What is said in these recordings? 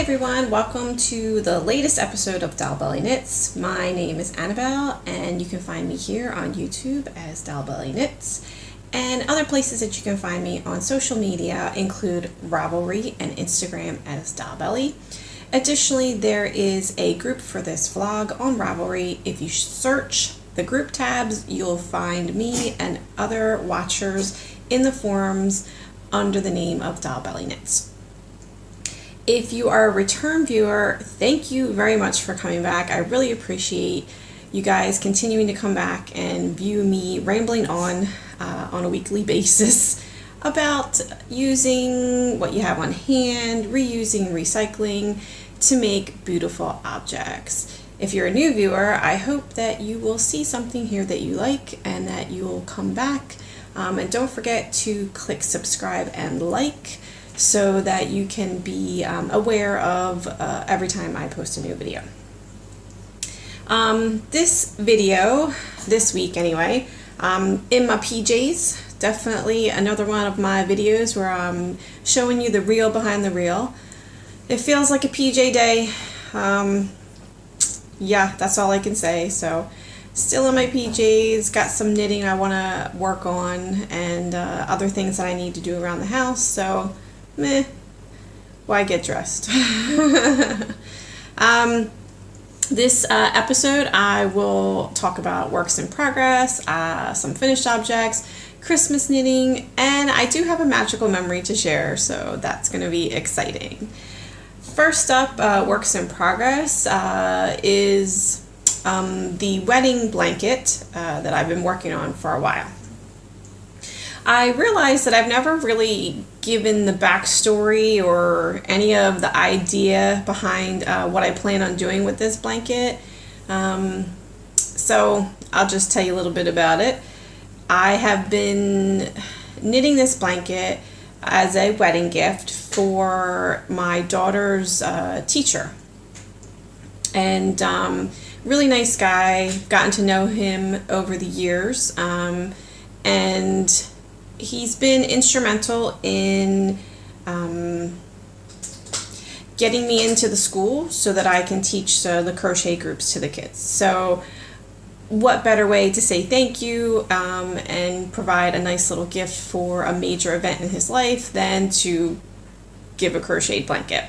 everyone, welcome to the latest episode of Doll Belly Knits. My name is Annabelle and you can find me here on YouTube as Doll Belly Knits, and other places that you can find me on social media include Ravelry and Instagram as Doll Belly. Additionally, there is a group for this vlog on Ravelry. If you search the group tabs, you'll find me and other watchers in the forums under the name of Doll Belly Knits. If you are a return viewer, thank you very much for coming back. I really appreciate you guys continuing to come back and view me rambling on a weekly basis about using what you have on hand, reusing, recycling to make beautiful objects. If you're a new viewer, I hope that you will see something here that you like and that you will come back. And don't forget to click subscribe and like, so that you can be aware of every time I post a new video. This video, this week anyway, in my PJs, definitely another one of my videos where I'm showing you the reel behind the reel. It feels like a PJ day. Yeah, that's all I can say. So still in my PJs, got some knitting I want to work on and other things that I need to do around the house. So meh, why get dressed? This episode I will talk about works in progress, some finished objects, Christmas knitting, and I do have a magical memory to share, so that's going to be exciting. First up, works in progress is the wedding blanket that I've been working on for a while. I realized that I've never really given the backstory or any of the idea behind what I plan on doing with this blanket. So I'll just tell you a little bit about it. I have been knitting this blanket as a wedding gift for my daughter's teacher. And really nice guy, gotten to know him over the years. And he's been instrumental in getting me into the school so that I can teach the crochet groups to the kids. So what better way to say thank you and provide a nice little gift for a major event in his life than to give a crocheted blanket.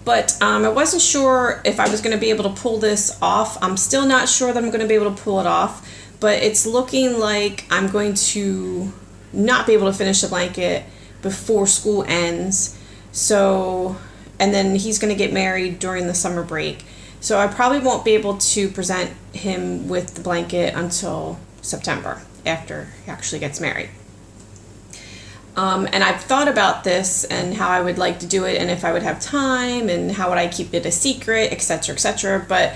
But I wasn't sure if I was going to be able to pull this off. I'm still not sure that I'm going to be able to pull it off. But it's looking like I'm going to not be able to finish the blanket before school ends. So, and then he's going to get married during the summer break. So I probably won't be able to present him with the blanket until September, after he actually gets married. And I've thought about this and how I would like to do it and if I would have time and how would I keep it a secret, etc., etc. But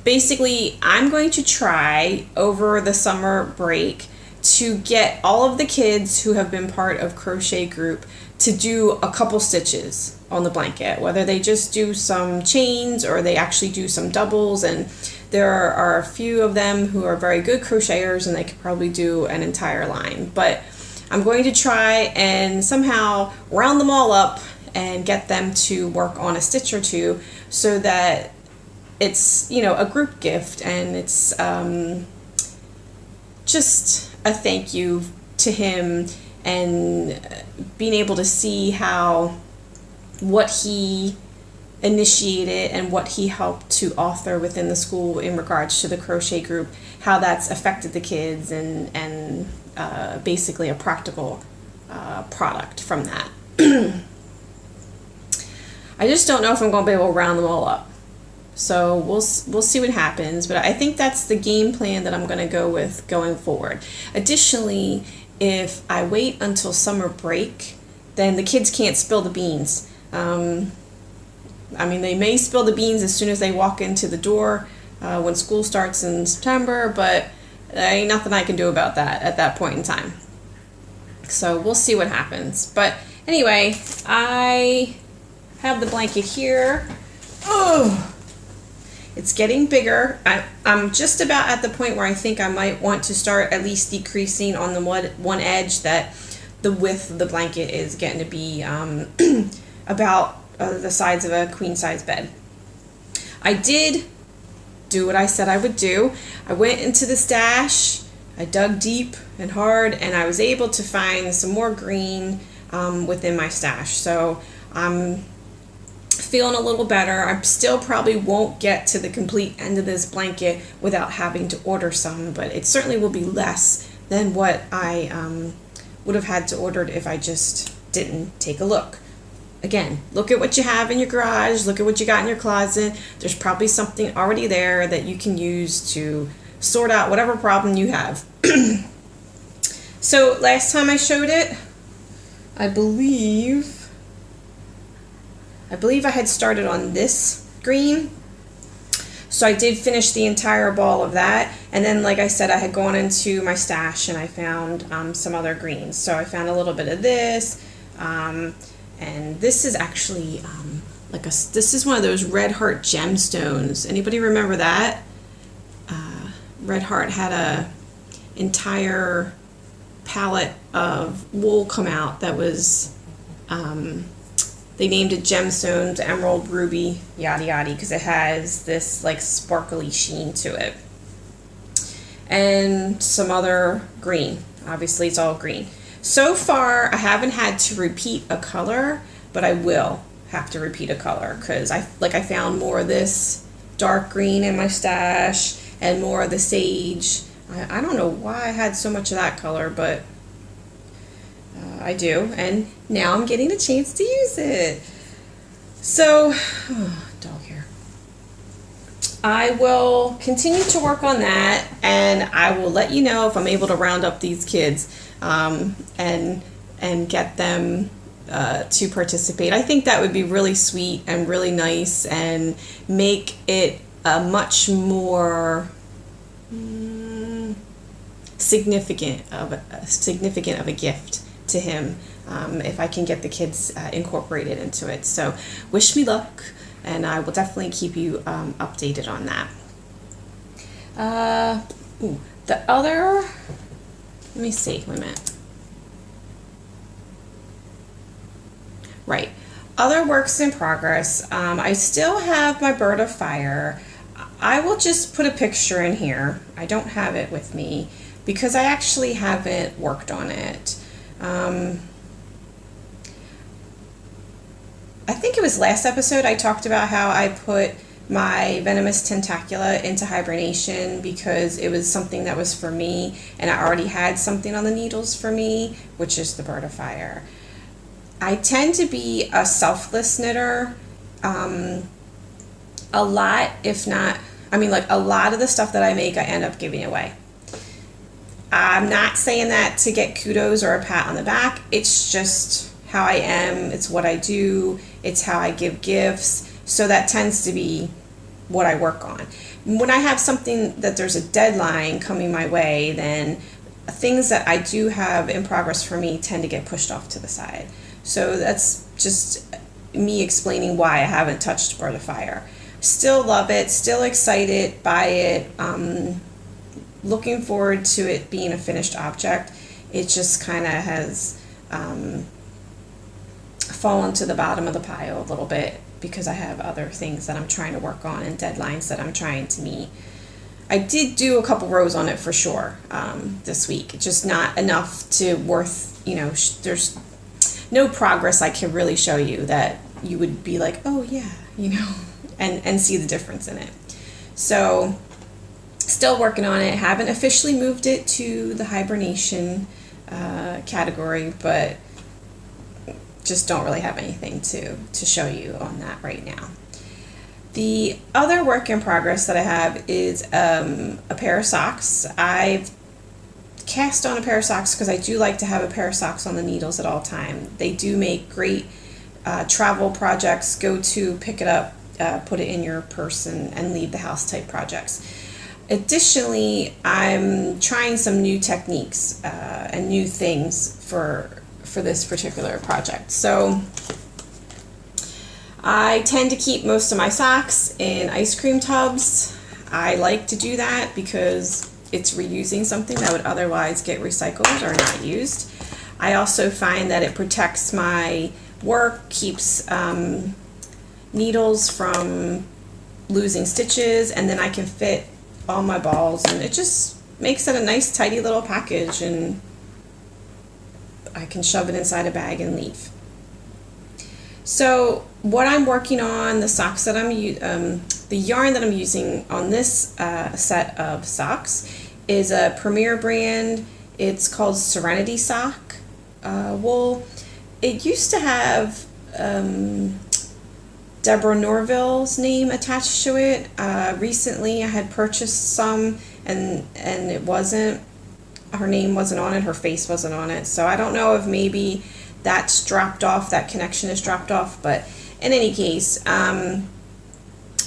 basically, I'm going to try over the summer break to get all of the kids who have been part of crochet group to do a couple stitches on the blanket, whether they just do some chains or they actually do some doubles. And there are a few of them who are very good crocheters and they could probably do an entire line. But I'm going to try and somehow round them all up and get them to work on a stitch or two so that it's, you know, a group gift and it's just a thank you to him and being able to see how what he initiated and what he helped to author within the school in regards to the crochet group, how that's affected the kids and basically a practical product from that. I just don't know if I'm going to be able to round them all up. So we'll see what happens, but I think that's the game plan that I'm going to go with going forward. Additionally, if I wait until summer break, then the kids can't spill the beans. I mean, they may spill the beans as soon as they walk into the door when school starts in September, but there ain't nothing I can do about that at that point in time. So we'll see what happens. But anyway, I have the blanket here. Oh! It's getting bigger. I'm just about at the point where I think I might want to start at least decreasing on the one edge, that the width of the blanket is getting to be about the sides of a queen size bed. I did do what I said I would do. I went into the stash, I dug deep and hard, and I was able to find some more green within my stash. So I'm feeling a little better. I still probably won't get to the complete end of this blanket without having to order some, but it certainly will be less than what I would have had to order if I just didn't take a look. Again, look at what you have in your garage, look at what you got in your closet. There's probably something already there that you can use to sort out whatever problem you have. So last time I showed it, I believe I had started on this green. So I did finish the entire ball of that, and then like I said, I had gone into my stash and I found some other greens. So I found a little bit of this, and this is actually this is one of those Red Heart gemstones. Anybody remember that? Red Heart had a entire palette of wool come out that was they named it gemstones, emerald, ruby, yada yada, because it has this like sparkly sheen to it. And some other green. Obviously it's all green. So far I haven't had to repeat a color, but I will have to repeat a color because I found more of this dark green in my stash and more of the sage. I don't know why I had so much of that color, but I do, and now I'm getting a chance to use it. So, dog hair. I will continue to work on that, and I will let you know if I'm able to round up these kids and get them to participate. I think that would be really sweet and really nice, and make it a much more significant of a gift to him if I can get the kids incorporated into it. So wish me luck, and I will definitely keep you updated on that. The other, let me see, wait a minute. Right, other works in progress. I still have my bird of fire. I will just put a picture in here. I don't have it with me because I actually haven't worked on it. I think it was last episode I talked about how I put my venomous tentacula into hibernation because it was something that was for me, and I already had something on the needles for me, which is the bird of fire. I tend to be a selfless knitter. A lot, if not, a lot of the stuff that I make, I end up giving away. I'm not saying that to get kudos or a pat on the back. It's just how I am. It's what I do. It's how I give gifts. So that tends to be what I work on. When I have something that there's a deadline coming my way, then things that I do have in progress for me tend to get pushed off to the side. So that's just me explaining why I haven't touched Bird of Fire. Still love it. Still excited by it. Looking forward to it being a finished object. It just kind of has fallen to the bottom of the pile a little bit because I have other things that I'm trying to work on and deadlines that I'm trying to meet. I did do a couple rows on it for sure this week. Just not enough to worth, there's no progress I can really show you that you would be like, oh yeah, and see the difference in it. So still working on it. Haven't officially moved it to the hibernation category, but just don't really have anything to show you on that right now. The other work in progress that I have is a pair of socks. I've cast on a pair of socks because I do like to have a pair of socks on the needles at all time. They do make great travel projects, go to, pick it up, put it in your purse and leave the house type projects. Additionally, I'm trying some new techniques and new things for this particular project. So I tend to keep most of my socks in ice cream tubs. I like to do that because it's reusing something that would otherwise get recycled or not used. I also find that it protects my work, keeps needles from losing stitches, and then I can fit all my balls, and it just makes it a nice tidy little package, and I can shove it inside a bag and leave. So what I'm working on, the socks that the yarn that I'm using on this set of socks is a Premier brand. It's called Serenity Sock wool. It used to have Deborah Norville's name attached to it. Recently I had purchased some, and it wasn't, her name wasn't on it, her face wasn't on it. So I don't know if maybe that's dropped off, that connection is dropped off, but in any case,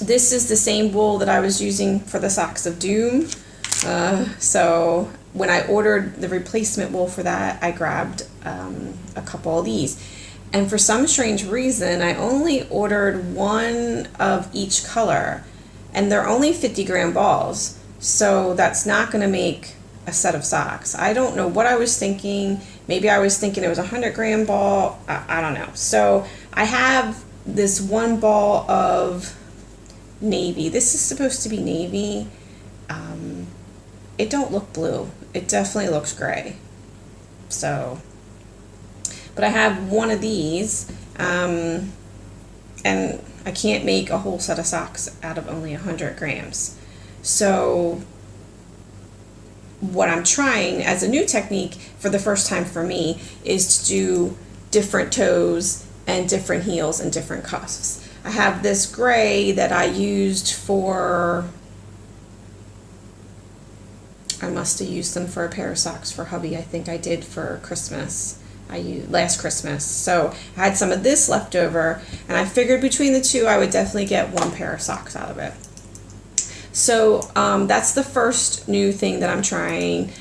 this is the same wool that I was using for the Socks of Doom. So when I ordered the replacement wool for that, I grabbed a couple of these. And for some strange reason, I only ordered one of each color, and they're only 50-gram balls. So that's not going to make a set of socks. I don't know what I was thinking. Maybe I was thinking it was a 100-gram ball. I don't know. So I have this one ball of navy. This is supposed to be navy. It don't look blue. It definitely looks gray. So, but I have one of these, and I can't make a whole set of socks out of only 100 grams. So what I'm trying as a new technique for the first time for me is to do different toes and different heels and different cuffs. I have this gray that I used for, I must have used them for a pair of socks for hubby. I think I did for Christmas. I used last Christmas. So I had some of this left over, and I figured between the two I would definitely get one pair of socks out of it. So that's the first new thing that I'm trying.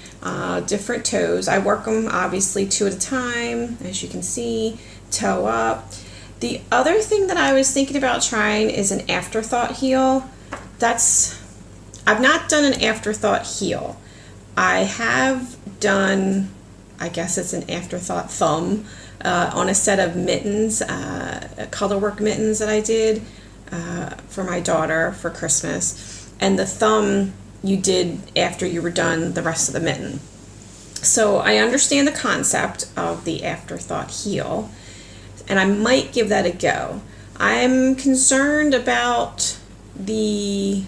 Different toes. I work them obviously 2 at a time, as you can see, toe up. The other thing that I was thinking about trying is an afterthought heel. I've not done an afterthought heel. I have done, I guess it's an afterthought thumb on a set of mittens, colorwork mittens that I did for my daughter for Christmas. And the thumb you did after you were done the rest of the mitten. So I understand the concept of the afterthought heel, and I might give that a go. I'm concerned about the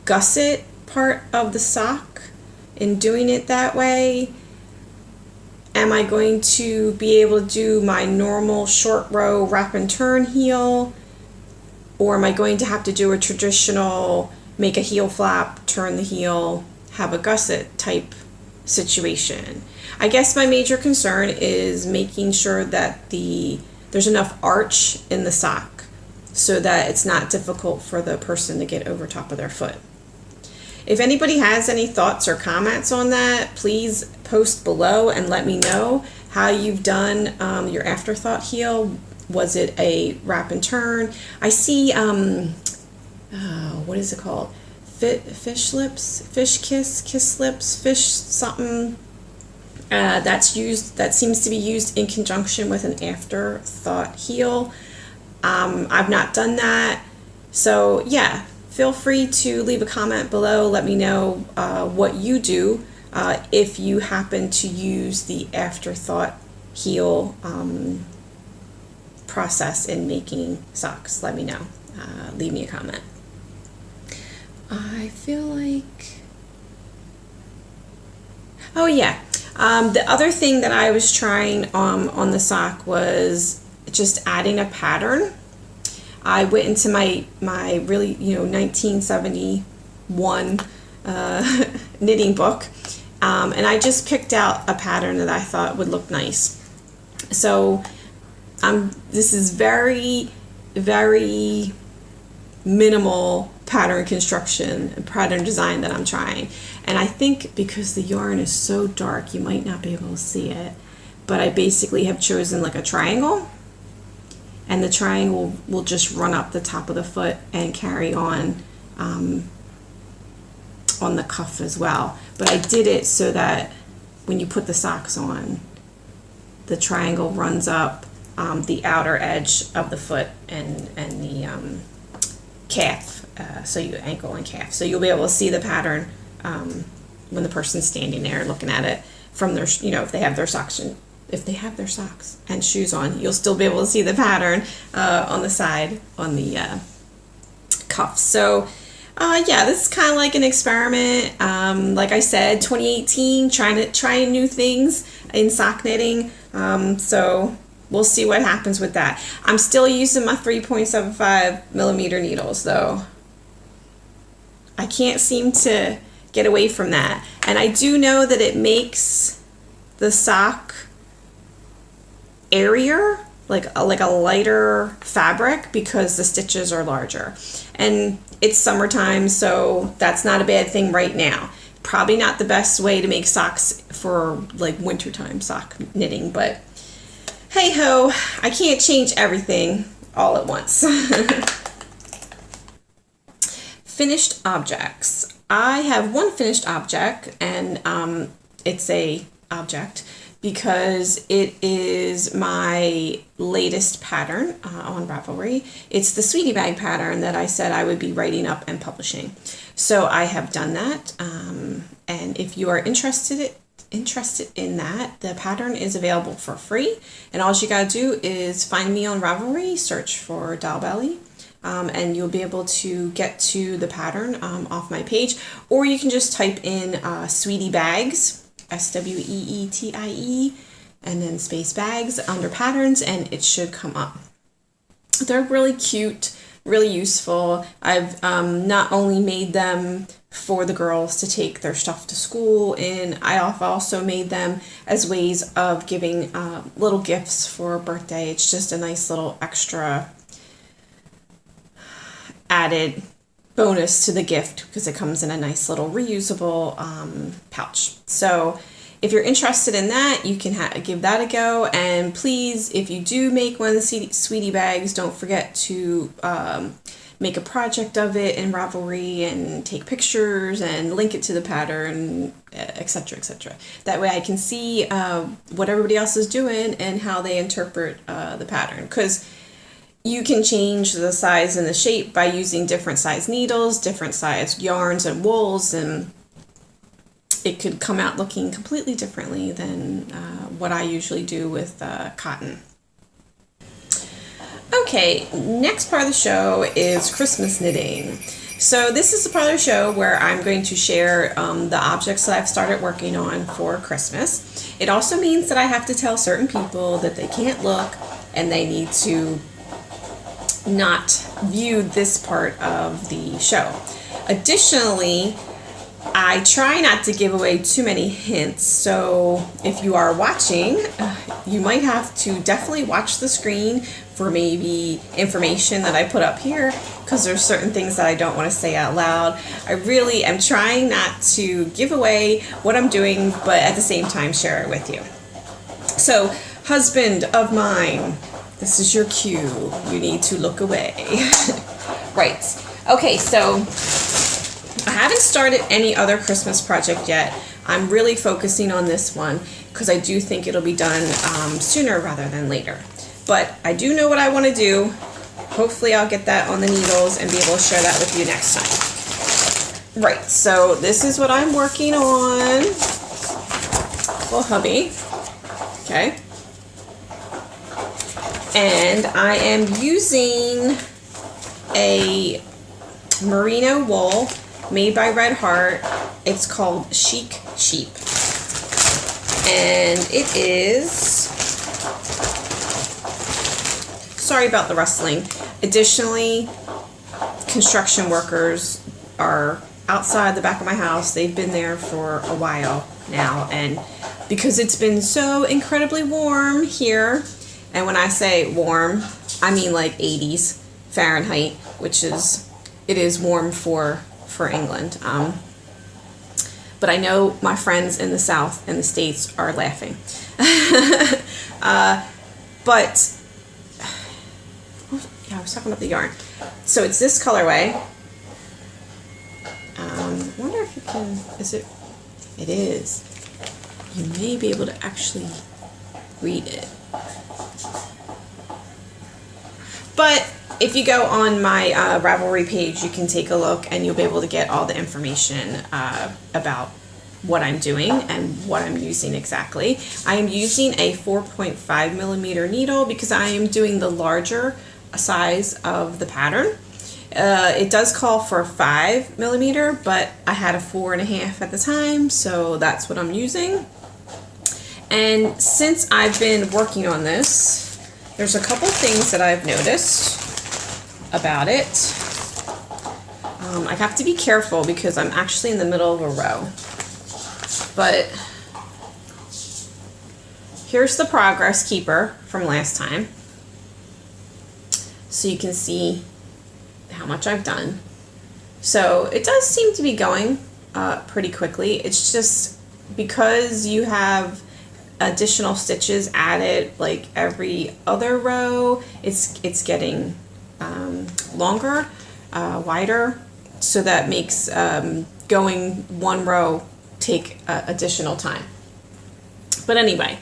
gusset part of the sock in doing it that way. Am I going to be able to do my normal short row wrap and turn heel? Or am I going to have to do a traditional, make a heel flap, turn the heel, have a gusset type situation? I guess my major concern is making sure that there's enough arch in the sock so that it's not difficult for the person to get over top of their foot. If anybody has any thoughts or comments on that, please post below and let me know how you've done your afterthought heel. Was it a wrap and turn? I see, what is it called? Fish lips, fish kiss lips, fish something. That seems to be used in conjunction with an afterthought heel. I've not done that. So yeah, feel free to leave a comment below. Let me know what you do if you happen to use the afterthought heel process in making socks. Let me know. Leave me a comment. I feel like, oh yeah, the other thing that I was trying on the sock was just adding a pattern. I went into my really 1971 knitting book, and I just picked out a pattern that I thought would look nice. So this is very, very minimal pattern construction and pattern design that I'm trying. And I think because the yarn is so dark, you might not be able to see it, but I basically have chosen like a triangle, and the triangle will just run up the top of the foot and carry on the cuff as well. But I did it so that when you put the socks on, the triangle runs up the outer edge of the foot and the calf, so your ankle and calf. So you'll be able to see the pattern when the person's standing there looking at it from their, if they have their socks and shoes on, you'll still be able to see the pattern on the side on the cuffs. So yeah, this is kind of like an experiment. Like I said, 2018, trying new things in sock knitting. So we'll see what happens with that. I'm still using my 3.75 millimeter needles though. I can't seem to get away from that. And I do know that it makes the sock airier, like a lighter fabric, because the stitches are larger. And it's summertime, so that's not a bad thing right now. Probably not the best way to make socks for like wintertime sock knitting, but hey ho, I can't change everything all at once. Finished objects. I have one finished object, and it's a object because it is my latest pattern on Ravelry. It's the Sweetie Bag pattern that I said I would be writing up and publishing. So I have done that, and if you are interested in that, the pattern is available for free, and all you gotta do is find me on Ravelry, search for Doll Belly, and you'll be able to get to the pattern off my page, or you can just type in Sweetie Bags, SWEETIE, and then space bags under patterns, and it should come up. They're really cute, really useful. I've not only made them for the girls to take their stuff to school in, I've also made them as ways of giving little gifts for a birthday. It's just a nice little extra added bonus to the gift because it comes in a nice little reusable pouch. So if you're interested in that, you can give that a go. And please, if you do make one of the Sweetie Bags, don't forget to make a project of it in Ravelry and take pictures and link it to the pattern, etc., etc. That way I can see what everybody else is doing and how they interpret the pattern, because you can change the size and the shape by using different size needles, different size yarns and wools, and it could come out looking completely differently than what I usually do with cotton. Okay, next part of the show is Christmas knitting. So this is the part of the show where I'm going to share the objects that I've started working on for Christmas. It also means that I have to tell certain people that they can't look and they need to not view this part of the show. Additionally, I try not to give away too many hints, so if you are watching, you might have to definitely watch the screen for maybe information that I put up here, because there's certain things that I don't want to say out loud. I really am trying not to give away what I'm doing, but at the same time share it with you. So, husband of mine, this is your cue. You need to look away. Right. Okay, so I haven't started any other Christmas project yet. I'm really focusing on this one because I do think it'll be done sooner rather than later. But I do know what I want to do. Hopefully I'll get that on the needles and be able to share that with you next time. Right, so this is what I'm working on. Little hubby. Okay. And I am using a merino wool made by Red Heart. It's called Chic Sheep. And it is, sorry about the rustling. Additionally, construction workers are outside the back of my house. They've been there for a while now, and because it's been so incredibly warm here, and when I say warm, I mean like 80s Fahrenheit, which is, it is warm for England. But I know my friends in the South and the States are laughing. But, yeah, I was talking about the yarn. So it's this colorway. I wonder if you can, is it? It is. You may be able to actually read it. But if you go on my Ravelry page, you can take a look and you'll be able to get all the information about what I'm doing and what I'm using exactly. I am using a 4.5 millimeter needle because I am doing the larger size of the pattern. It does call for a 5 millimeter, but I had a 4.5 at the time, so that's what I'm using. And since I've been working on this, there's a couple things that I've noticed about it. I have to be careful because I'm actually in the middle of a row. But here's the progress keeper from last time. So you can see how much I've done. So it does seem to be going pretty quickly. It's just because you have additional stitches added like every other row, it's getting longer, wider, so that makes going one row take additional time. But anyway,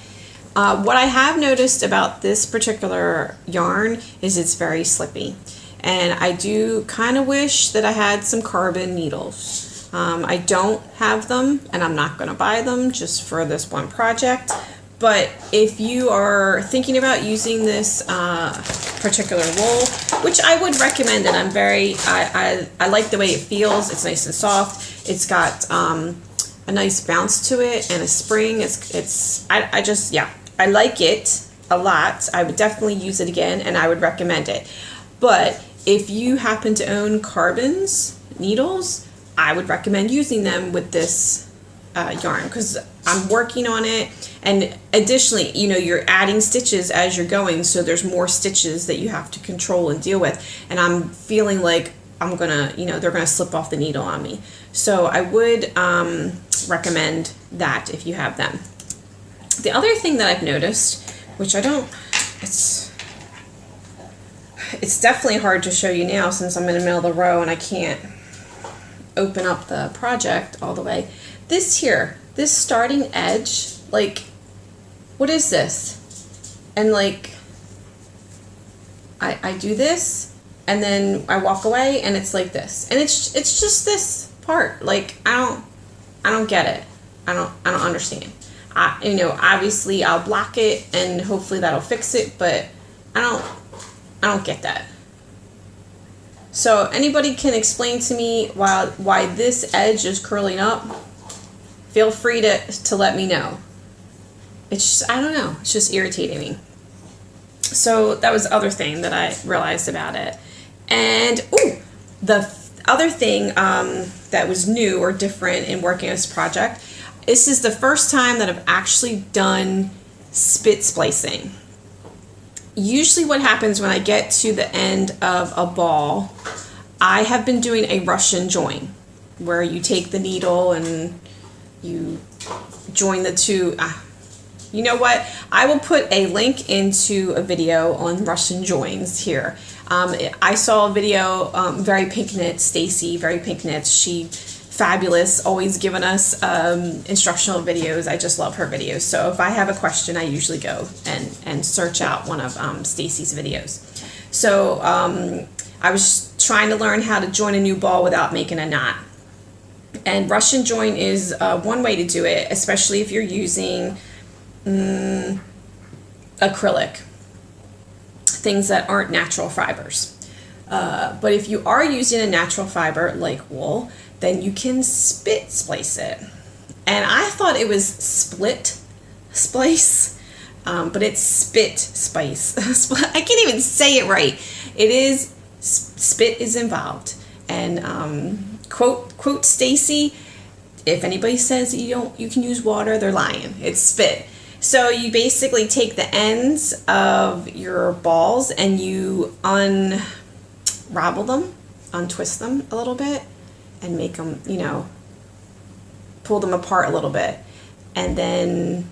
what I have noticed about this particular yarn is it's very slippy, and I do kind of wish that I had some carbon needles. I don't have them, and I'm not going to buy them just for this one project. But if you are thinking about using this particular wool, which I would recommend it, I like the way it feels. It's nice and soft. It's got a nice bounce to it and a spring. I like it a lot. I would definitely use it again, and I would recommend it. But if you happen to own carbons needles, I would recommend using them with this yarn, because I'm working on it, and additionally, you're adding stitches as you're going, so there's more stitches that you have to control and deal with, and I'm feeling like I'm gonna, they're gonna slip off the needle on me. So I would recommend that if you have them. The other thing that I've noticed, which it's definitely hard to show you now since I'm in the middle of the row and I can't open up the project all the way. This starting edge, like, what is this? And like, I do this, and then I walk away, and it's like this, and it's just this part. Like, I don't get it. I don't understand. Obviously I'll block it, and hopefully that'll fix it, but I don't get that. So anybody can explain to me why this edge is curling up? Feel free to let me know. It's just, I don't know. It's just irritating me. So that was the other thing that I realized about it. And the other thing that was new or different in working on this project, this is the first time that I've actually done spit splicing. Usually what happens when I get to the end of a ball, I have been doing a Russian join, where you take the needle and you join the two. You know what? I will put a link into a video on Russian joins here. I saw a video, Very Pink Knits, Stacy, Very Pink Knits. She fabulous, always giving us instructional videos. I just love her videos. So if I have a question, I usually go and search out one of Stacy's videos. So I was trying to learn how to join a new ball without making a knot. And Russian join is one way to do it, especially if you're using acrylic, things that aren't natural fibers. But if you are using a natural fiber like wool, then you can spit splice it. And I thought it was split splice, but it's spit spice. I can't even say it right. It is, spit is involved. And quote Stacy, if anybody says that you can use water, they're lying. It's spit. So you basically take the ends of your balls and you unravel them, untwist them a little bit, and make them, pull them apart a little bit. And then,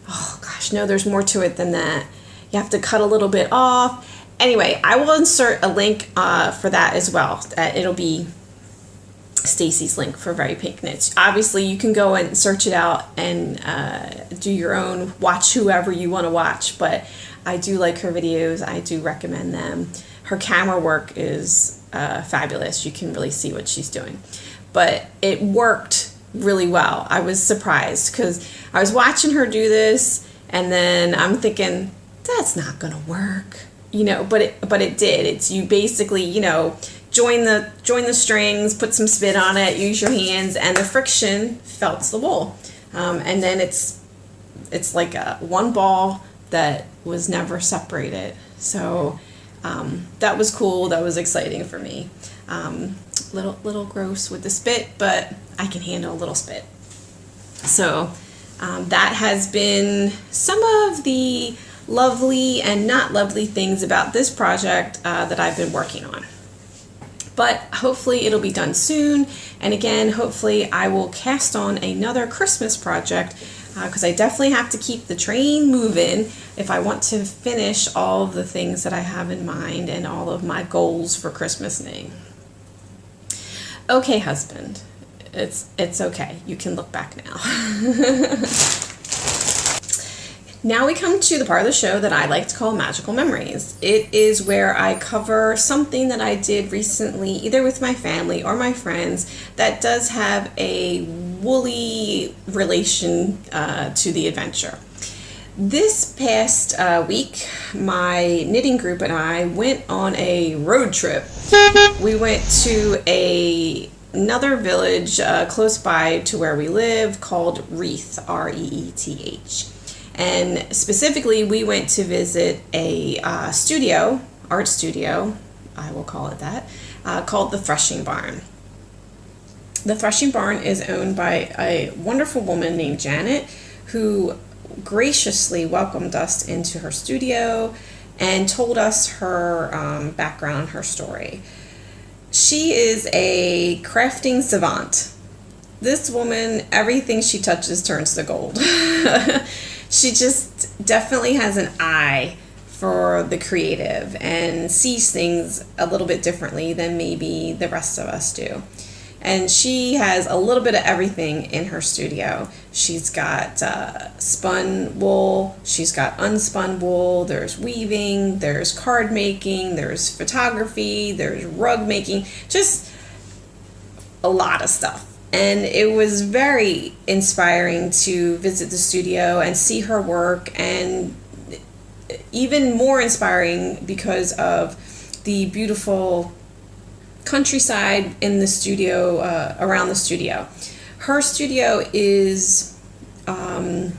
oh gosh, no, there's more to it than that. You have to cut a little bit off. Anyway, I will insert a link for that as well. It'll be Stacy's link for Very Pink Knits. Obviously, you can go and search it out and do your own, watch whoever you want to watch, but I do like her videos. I do recommend them. Her camera work is fabulous. You can really see what she's doing. But it worked really well. I was surprised because I was watching her do this, and then I'm thinking, that's not going to work. But it did. It's you basically, join the strings, put some spit on it, use your hands, and the friction felts the wool. And then it's like one ball that was never separated. So that was cool. That was exciting for me. Little gross with the spit, but I can handle a little spit. So that has been some of the lovely and not lovely things about this project that I've been working on. But hopefully it'll be done soon. And again, hopefully I will cast on another Christmas project because I definitely have to keep the train moving if I want to finish all of the things that I have in mind and all of my goals for Christmas knitting. Okay, husband, it's okay. You can look back now. Now we come to the part of the show that I like to call Magical Memories. It is where I cover something that I did recently, either with my family or my friends, that does have a woolly relation to the adventure. This past week, my knitting group and I went on a road trip. We went to another village close by to where we live called Reeth, R-E-E-T-H. And specifically, we went to visit a art studio, I will call it that, called the Threshing Barn. The Threshing Barn is owned by a wonderful woman named Janet, who graciously welcomed us into her studio and told us her background, her story. She is a crafting savant. This woman, everything she touches turns to gold. She just definitely has an eye for the creative and sees things a little bit differently than maybe the rest of us do. And she has a little bit of everything in her studio. She's got spun wool, she's got unspun wool, there's weaving, there's card making, there's photography, there's rug making, just a lot of stuff. And it was very inspiring to visit the studio and see her work, and even more inspiring because of the beautiful countryside in the studio, around the studio. Her studio is on,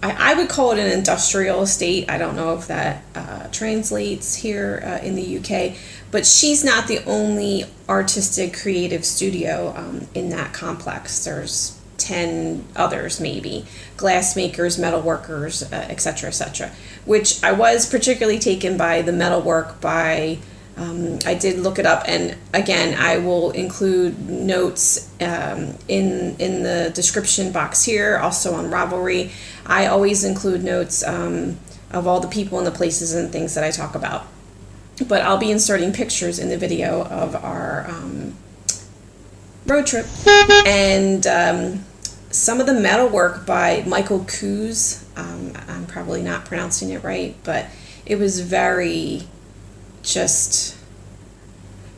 I would call it an industrial estate. I don't know if that translates here in the UK, but she's not the only artistic creative studio in that complex. There's 10 others maybe, glassmakers, metalworkers, etc., etc., which I was particularly taken by the metalwork by I did look it up, and again, I will include notes in the description box here, also on Ravelry. I always include notes of all the people and the places and things that I talk about. But I'll be inserting pictures in the video of our road trip. And some of the metalwork by Michael Coos, I'm probably not pronouncing it right, but it was very just,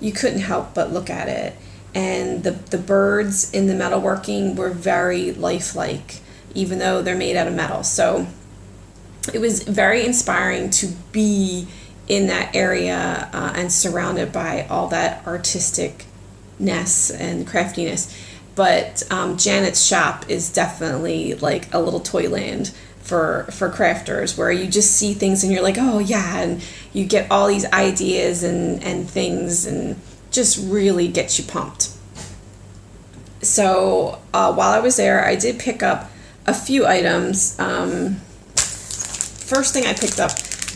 you couldn't help but look at it. And the birds in the metalworking were very lifelike, even though they're made out of metal. So it was very inspiring to be in that area and surrounded by all that artisticness and craftiness. But Janet's shop is definitely like a little toyland for crafters, where you just see things and you're like, oh yeah, and you get all these ideas and things, and just really gets you pumped. So while I was there, I did pick up a few items. First thing I picked up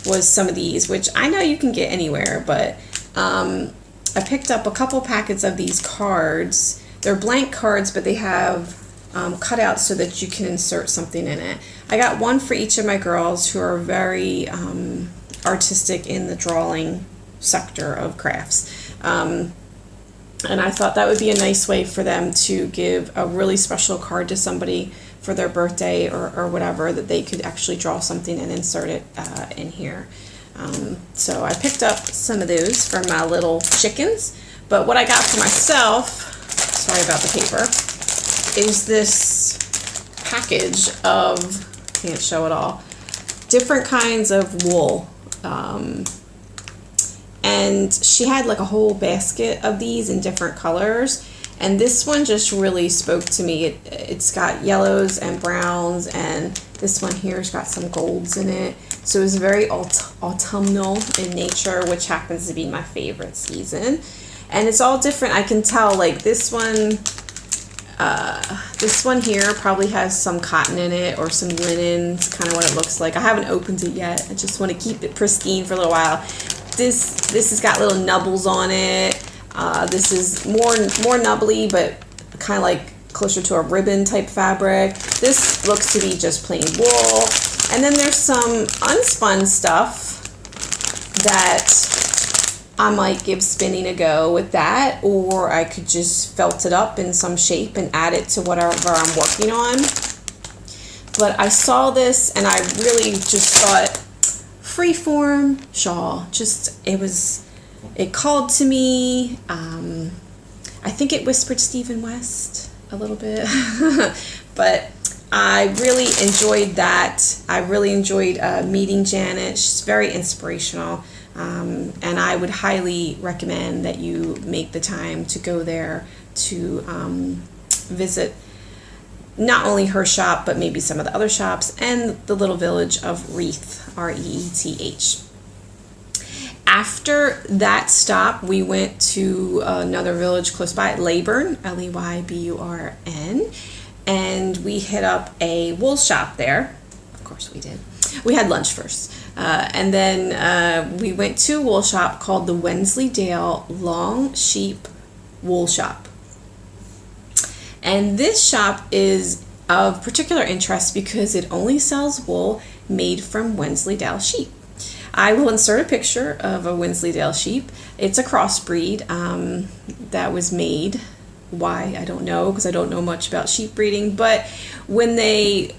was some of these, which I know you can get anywhere, but I picked up a couple packets of these cards. They're blank cards, but they have cutouts so that you can insert something in it. I got one for each of my girls who are very artistic in the drawing sector of crafts. And I thought that would be a nice way for them to give a really special card to somebody for their birthday or whatever, that they could actually draw something and insert it in here. So I picked up some of those for my little chickens. But what I got for myself, sorry about the paper, is this package of, can't show it all, different kinds of wool. And she had like a whole basket of these in different colors. And this one just really spoke to me. It's got yellows and browns, and this one here's got some golds in it. So it's very autumnal in nature, which happens to be my favorite season. And it's all different. I can tell, like this one here probably has some cotton in it or some linen. It's kind of what it looks like. I haven't opened it yet. I just want to keep it pristine for a little while. This has got little nubbles on it. This is more nubbly, but kind of like closer to a ribbon type fabric. This looks to be just plain wool. And then there's some unspun stuff that I might give spinning a go with that, or I could just felt it up in some shape and add it to whatever I'm working on. But I saw this and I really just thought, freeform shawl, it called to me. I think it whispered Stephen West a little bit, but I really enjoyed that. I really enjoyed meeting Janet. She's very inspirational, and I would highly recommend that you make the time to go there to visit not only her shop, but maybe some of the other shops and the little village of Reeth, R-E-E-T-H. After that stop, we went to another village close by, Leyburn, L-E-Y-B-U-R-N, and we hit up a wool shop there. Of course we did. We had lunch first. And then we went to a wool shop called the Wensleydale Long Sheep Wool Shop. And this shop is of particular interest because it only sells wool made from Wensleydale sheep. I will insert a picture of a Wensleydale sheep. It's a crossbreed that was made. Why, I don't know, because I don't know much about sheep breeding. But when they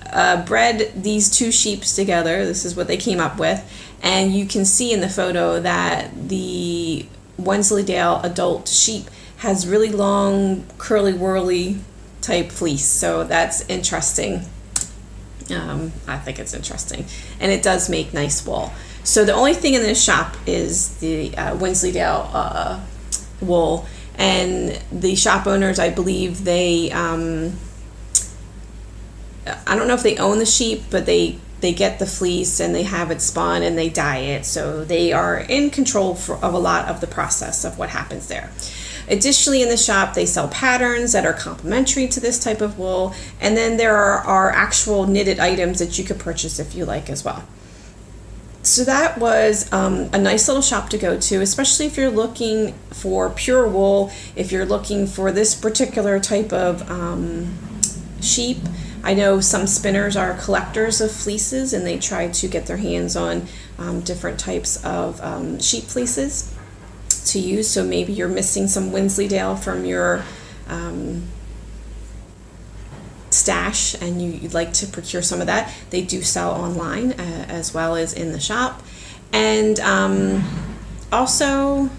bred these two sheeps together, this is what they came up with. And you can see in the photo that the Wensleydale adult sheep has really long, curly, whirly type fleece. So that's interesting. I think it's interesting. And it does make nice wool. So the only thing in this shop is the Wensleydale wool. And the shop owners, I believe they, I don't know if they own the sheep, but they get the fleece and they have it spun and they dye it. So they are in control of a lot of the process of what happens there. Additionally, in the shop, they sell patterns that are complementary to this type of wool. And then there are actual knitted items that you could purchase if you like as well. So that was a nice little shop to go to, especially if you're looking for pure wool, if you're looking for this particular type of sheep. I know some spinners are collectors of fleeces and they try to get their hands on different types of sheep fleeces to use. So maybe you're missing some Wensleydale from your stash and you'd like to procure some of that. They do sell online as well as in the shop. And also,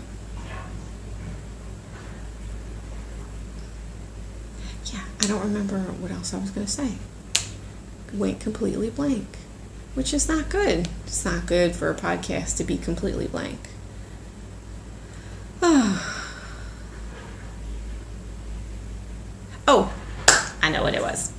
I don't remember what else I was going to say. Went completely blank, which is not good. It's not good for a podcast to be completely blank. Oh, I know what it was.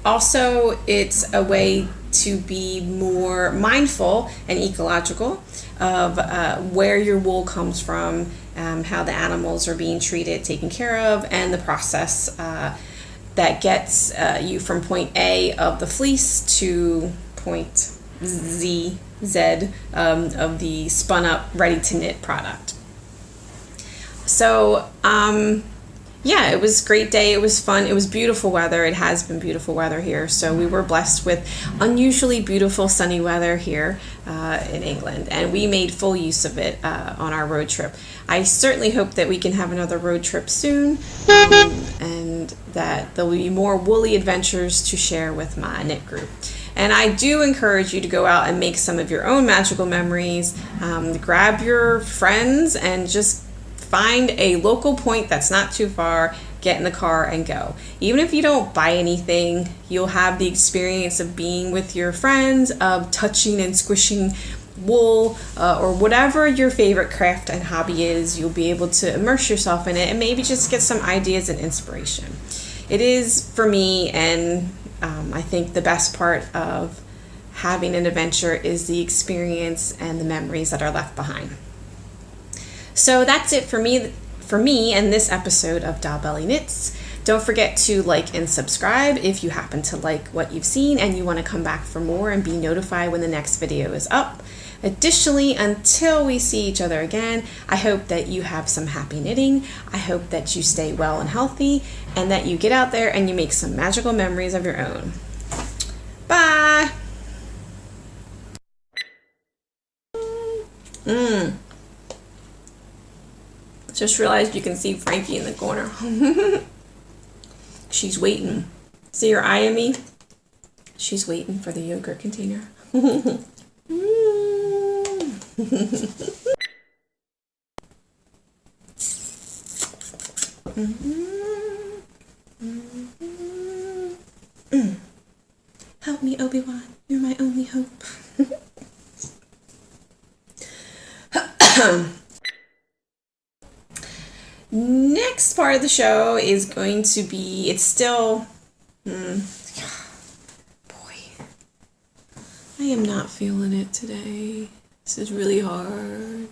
Also, it's a way to be more mindful and ecological of where your wool comes from, how the animals are being treated, taken care of, and the process that gets you from point A of the fleece to point Z of the spun up, ready to knit product. So Yeah, it was a great day. It was fun. It was beautiful weather. It has been beautiful weather here. So we were blessed with unusually beautiful sunny weather here in England, and we made full use of it on our road trip. I certainly hope that we can have another road trip soon, and that there will be more woolly adventures to share with my knit group. And I do encourage you to go out and make some of your own magical memories. Grab your friends and just find a local point that's not too far, get in the car and go. Even if you don't buy anything, you'll have the experience of being with your friends, of touching and squishing wool, or whatever your favorite craft and hobby is. You'll be able to immerse yourself in it and maybe just get some ideas and inspiration. It is, for me, and I think the best part of having an adventure is the experience and the memories that are left behind. So that's it for me and this episode of Doll Belly Knits. Don't forget to like and subscribe if you happen to like what you've seen and you want to come back for more and be notified when the next video is up. Additionally, until we see each other again, I hope that you have some happy knitting. I hope that you stay well and healthy, and that you get out there and you make some magical memories of your own. Bye! Just realized you can see Frankie in the corner. She's waiting. See her eyeing me? She's waiting for the yogurt container. Help me, Obi-Wan. You're my only hope. Next part of the show is going to be, it's still, boy, I am not feeling it today. This is really hard.